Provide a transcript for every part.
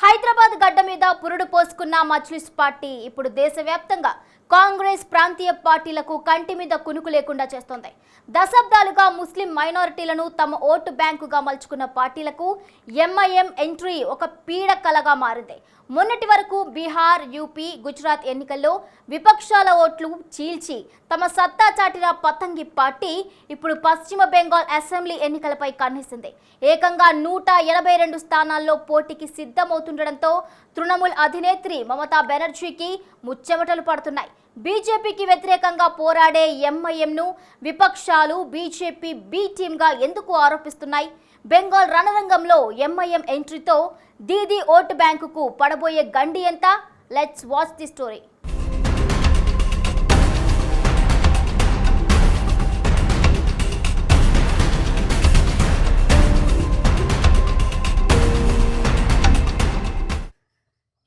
హైదరాబాద్ గడ్డ మీద పురుడు పోసుకున్న మజ్లిస్ పార్టీ ఇప్పుడు దేశవ్యాప్తంగా కాంగ్రెస్ ప్రాంతీయ పార్టీలకు కంటి మీద కునుకు లేకుండా చేస్తోంది. దశాబ్దాలుగా ముస్లిం మైనారిటీలను తమ ఓటు బ్యాంకుగా మలుచుకున్న పార్టీలకు ఎంఐఎం ఎంట్రీ ఒక పీడకలగా మారింది. మొన్నటి వరకు బీహార్, యూపీ, గుజరాత్ ఎన్నికల్లో విపక్షాల ఓట్లు చీల్చి తమ సత్తా చాటిన పతంగి పార్టీ ఇప్పుడు పశ్చిమ బెంగాల్ అసెంబ్లీ ఎన్నికలపై కన్నేసింది. ఏకంగా 182 స్థానాల్లో పోటీకి సిద్ధమవుతుండటంతో తృణమూల్ అధినేత్రి మమతా బెనర్జీకి ముచ్చెమటలు పడుతున్నాయి. బీజేపీకి వ్యతిరేకంగా పోరాడే ఎంఐఎంను విపక్షాలు బీజేపీ బి టీమ్గా ఎందుకు ఆరోపిస్తున్నాయి? బెంగాల్ రణరంగంలో ఎంఐఎం ఎంట్రీతో దీదీ ఓటు బ్యాంకుకు పడబోయే గండి ఎంత? Let's watch the story.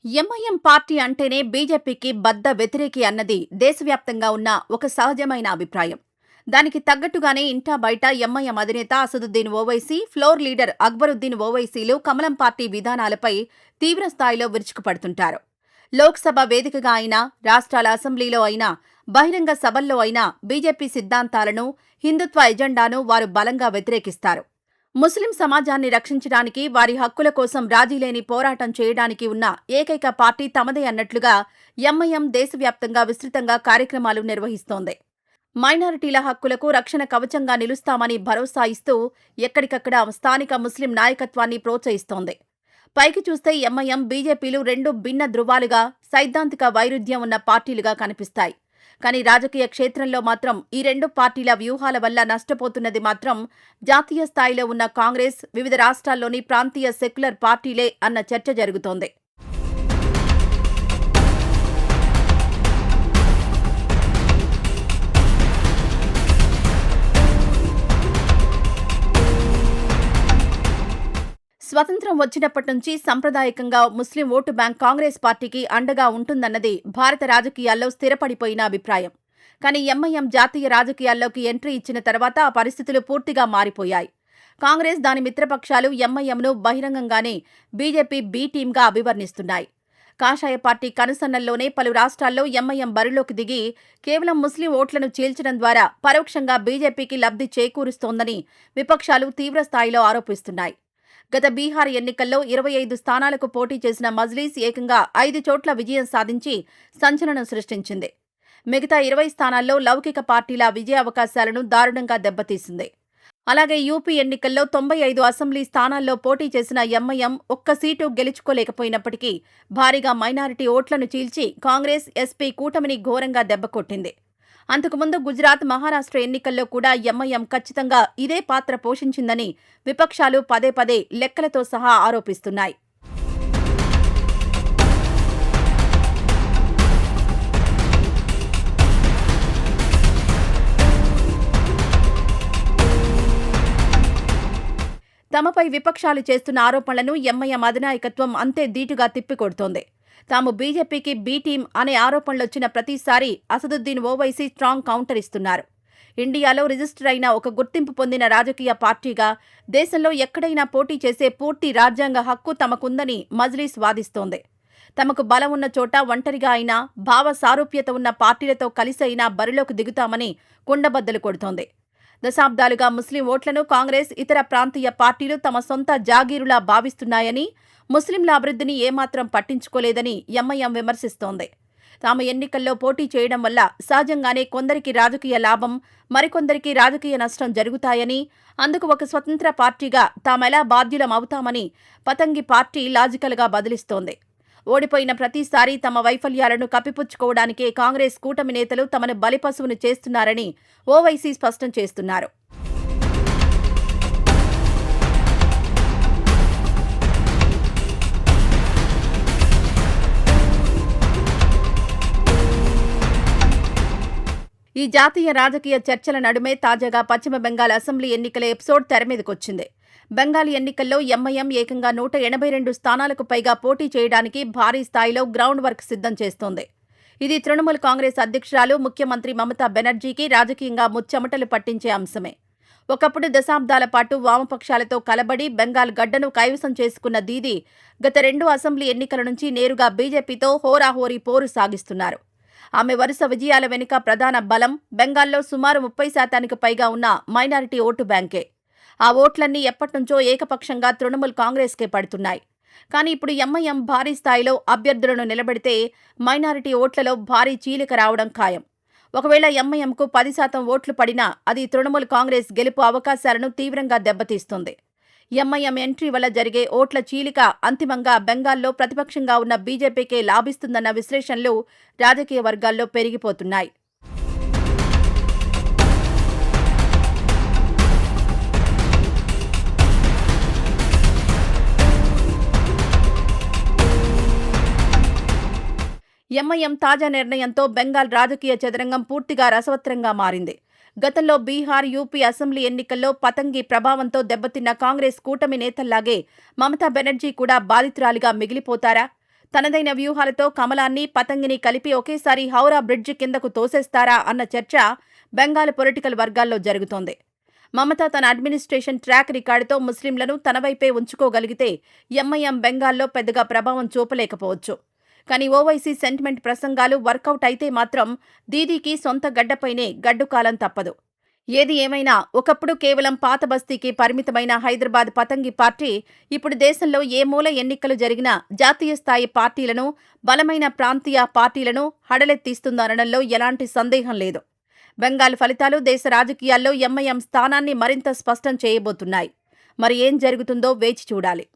MIM party అంటేనే బీజేపీకి బద్ద వ్యతిరేకి అన్నది దేశవ్యాప్తంగా ఉన్న ఒక సహజమైన అభిప్రాయం. దానికి తగ్గట్టుగానే ఇంటా బయట ఎంఐఎం అధినేత అసదుద్దీన్ ఓవైసీ, ఫ్లోర్ లీడర్ అక్బరుద్దీన్ ఓవైసీలు కమలం పార్టీ విధానాలపై తీవ్రస్థాయిలో విరుచుకుపడుతుంటారు. లోక్సభ వేదికగా అయినా, రాష్ట్రాల అసెంబ్లీలో అయినా, బహిరంగ సభల్లో అయినా బీజేపీ సిద్ధాంతాలను, హిందుత్వ ఎజెండాను వారు బలంగా వ్యతిరేకిస్తారు. ముస్లిం సమాజాన్ని రక్షించడానికి, వారి హక్కుల కోసం రాజీలేని పోరాటం చేయడానికి ఉన్న ఏకైక పార్టీ తమదే అన్నట్లుగా ఎంఐఎం దేశవ్యాప్తంగా విస్తృతంగా కార్యక్రమాలు నిర్వహిస్తోంది. మైనారిటీల హక్కులకు రక్షణ కవచంగా నిలుస్తామని భరోసా ఇస్తూ ఎక్కడికక్కడ స్థానిక ముస్లిం నాయకత్వాన్ని ప్రోత్సహిస్తోంది. పైకి చూస్తే ఎంఐఎం, బీజేపీలు రెండు భిన్న ధృవాలుగా, సైద్ధాంతిక వైరుధ్యం ఉన్న పార్టీలుగా కనిపిస్తాయి. కానీ రాజకీయ క్షేత్రంలో మాత్రం ఈ రెండు పార్టీల వ్యూహాల వల్ల నష్టపోతున్నది మాత్రం జాతీయ స్థాయిలో ఉన్న కాంగ్రెస్, వివిధ రాష్ట్రాల్లోని ప్రాంతీయ సెక్యులర్ పార్టీలే అన్న చర్చ జరుగుతోంది. స్వతంత్రం వచ్చినప్పటి నుంచి సంప్రదాయకంగా ముస్లిం ఓటు బ్యాంక్ కాంగ్రెస్ పార్టీకి అండగా ఉంటుందన్నది భారత రాజకీయాల్లో స్థిరపడిపోయిన అభిప్రాయం. కానీ ఎంఐఎం జాతీయ రాజకీయాల్లోకి ఎంట్రీ ఇచ్చిన తర్వాత ఆ పరిస్థితులు పూర్తిగా మారిపోయాయి. కాంగ్రెస్, దాని మిత్రపక్షాలు ఎంఐఎంను బహిరంగంగానే బీజేపీ బి టీమ్గా అభివర్ణిస్తున్నాయి. కాషాయ పార్టీ కనుసన్నల్లోనే పలు రాష్ట్రాల్లో ఎంఐఎం బరిలోకి దిగి కేవలం ముస్లిం ఓట్లను చీల్చడం ద్వారా పరోక్షంగా బీజేపీకి లబ్ధి చేకూరుస్తోందని విపక్షాలు తీవ్రస్థాయిలో ఆరోపిస్తున్నాయి. గత బీహార్ ఎన్నికల్లో 25 స్థానాలకు పోటీ చేసిన మజ్లిస్ ఏకంగా 5 చోట్ల విజయం సాధించి సంచలనం సృష్టించింది. మిగతా 20 స్థానాల్లో లౌకిక పార్టీల విజయావకాశాలను దారుణంగా దెబ్బతీసింది. అలాగే యూపీ ఎన్నికల్లో 95 అసెంబ్లీ స్థానాల్లో పోటీ చేసిన ఎంఐఎం ఒక్క సీటు గెలుచుకోలేకపోయినప్పటికీ భారీగా మైనారిటీ ఓట్లను చీల్చి కాంగ్రెస్, ఎస్పీ కూటమిని ఘోరంగా దెబ్బకొట్టింది. అంతకుముందు గుజరాత్, మహారాష్ట్ర ఎన్నికల్లో కూడా ఎంఐఎం ఖచ్చితంగా ఇదే పాత్ర పోషించిందని విపక్షాలు పదే పదే లెక్కలతో సహా ఆరోపిస్తున్నాయి. తమపై విపక్షాలు చేస్తున్న ఆరోపణలను ఎంఐఎం అధినాయకత్వం అంతే ధీటుగా తిప్పికొడుతోంది. తాము బీజేపీకి బి టీం అనే ఆరోపణలొచ్చిన ప్రతిసారి అసదుద్దీన్ ఓవైసీ స్ట్రాంగ్ కౌంటర్ ఇస్తున్నారు. ఇండియాలో రిజిస్టర్ అయిన ఒక గుర్తింపు పొందిన రాజకీయ పార్టీగా దేశంలో ఎక్కడైనా పోటీ చేసే పూర్తి రాజ్యాంగ హక్కు తమకుందని మజ్లిస్ వాదిస్తోంది. తమకు బలం ఉన్న చోట ఒంటరిగా అయినా, భావ సారూప్యత ఉన్న పార్టీలతో కలిసి అయినా బరిలోకి దిగుతామని కుండబద్దలు కొడుతోంది. దశాబ్దాలుగా ముస్లిం ఓట్లను కాంగ్రెస్, ఇతర ప్రాంతీయ పార్టీలు తమ సొంత జాగీరులా భావిస్తున్నాయని, ముస్లింల అభివృద్ధిని ఏమాత్రం పట్టించుకోలేదని ఎంఐఎం విమర్శిస్తోంది. తాము ఎన్నికల్లో పోటీ చేయడం వల్ల సహజంగానే కొందరికి రాజకీయ లాభం, మరికొందరికి రాజకీయ నష్టం జరుగుతాయని, అందుకు ఒక స్వతంత్ర పార్టీగా తామెలా బాధ్యులం అవుతామని పతంగి పార్టీ లాజికల్గా బదిలిస్తోంది. ఓడిపోయిన ప్రతిసారి తమ వైఫల్యాలను కప్పిపుచ్చుకోవడానికే కాంగ్రెస్ కూటమి నేతలు తమను బలిపశువును చేస్తున్నారని ఓవైసీ స్పష్టం చేస్తున్నారు. ఈ జాతీయ రాజకీయ చర్చల నడుమే తాజాగా పశ్చిమ బెంగాల్ అసెంబ్లీ ఎన్నికల ఎపిసోడ్ తెరమీదకొచ్చింది. బెంగాల్ ఎన్నికల్లో ఎంఐఎం ఏకంగా 182 స్థానాలకు పైగా పోటీ చేయడానికి భారీ స్థాయిలో గ్రౌండ్ వర్క్ సిద్ధం చేస్తోంది. ఇది తృణమూల్ కాంగ్రెస్ అధ్యక్షురాలు, ముఖ్యమంత్రి మమతా బెనర్జీకి రాజకీయంగా ముచ్చెమటలు పట్టించే అంశమే. ఒకప్పుడు దశాబ్దాల పాటు వామపక్షాలతో కలబడి బెంగాల్ గడ్డను కైవసం చేసుకున్న దీదీ గత 2 అసెంబ్లీ ఎన్నికల నుంచి నేరుగా బీజేపీతో హోరాహోరీ పోరు సాగిస్తున్నారు. ఆమె వరుస విజయాల వెనుక ప్రధాన బలం బెంగాల్లో సుమారు 30% పైగా ఉన్న మైనారిటీ ఓటు బ్యాంకే. ఆ ఓట్లన్నీ ఎప్పటినుంచో ఏకపక్షంగా తృణమూల్ కాంగ్రెస్కే పడుతున్నాయి. కానీ ఇప్పుడు ఎంఐఎం భారీ స్థాయిలో అభ్యర్థులను నిలబెడితే మైనారిటీ ఓట్లలో భారీ చీలిక రావడం ఖాయం. ఒకవేళ ఎంఐఎంకు 10% ఓట్లు పడినా అది తృణమూల్ కాంగ్రెస్ గెలుపు అవకాశాలను తీవ్రంగా దెబ్బతీస్తుంది. ఎంఐఎం ఎంట్రీ వల్ల జరిగే ఓట్ల చీలిక అంతిమంగా బెంగాల్లో ప్రతిపక్షంగా ఉన్న బీజేపీకే లాభిస్తుందన్న విశ్లేషణలు రాజకీయ వర్గాల్లో పెరిగిపోతున్నాయి. ఎంఐఎం తాజా నిర్ణయంతో బెంగాల్ రాజకీయ చదరంగం పూర్తిగా రసవత్రంగా మారింది. గతంలో బీహార్, యూపీ అసెంబ్లీ ఎన్నికల్లో పతంగి ప్రభావంతో దెబ్బతిన్న కాంగ్రెస్ కూటమి నేతల్లాగే మమతా బెనర్జీ కూడా బాధితురాలిగా మిగిలిపోతారా? తనదైన వ్యూహాలతో కమలాన్ని, పతంగిని కలిపి ఒకేసారి హౌరా బ్రిడ్జి కిందకు తోసేస్తారా అన్న చర్చ బెంగాల్ పొలిటికల్ వర్గాల్లో జరుగుతోంది. మమతా తన అడ్మినిస్ట్రేషన్ ట్రాక్ రికార్డుతో ముస్లింలను తన వైపే ఉంచుకోగలిగితే ఎంఐఎం బెంగాల్లో పెద్దగా ప్రభావం చూపలేకపోవచ్చు. కానీ ఓవైసీ సెంటిమెంట్ ప్రసంగాలు వర్కౌట్ అయితే మాత్రం దీదీకి సొంత గడ్డపైనే గడ్డుకాలం తప్పదు. ఏది ఏమైనా ఒకప్పుడు కేవలం పాత బస్తీకి పరిమితమైన హైదరాబాద్ పతంగి పార్టీ ఇప్పుడు దేశంలో ఏ మూల ఎన్నికలు జరిగినా జాతీయ స్థాయి పార్టీలను, బలమైన ప్రాంతీయ పార్టీలను హడలెత్తిస్తుందనడంలో ఎలాంటి సందేహం లేదు. బెంగాల్ ఫలితాలు దేశ రాజకీయాల్లో ఎంఐఎం స్థానాన్ని మరింత స్పష్టం చేయబోతున్నాయి. మరి ఏం జరుగుతుందో వేచి చూడాలి.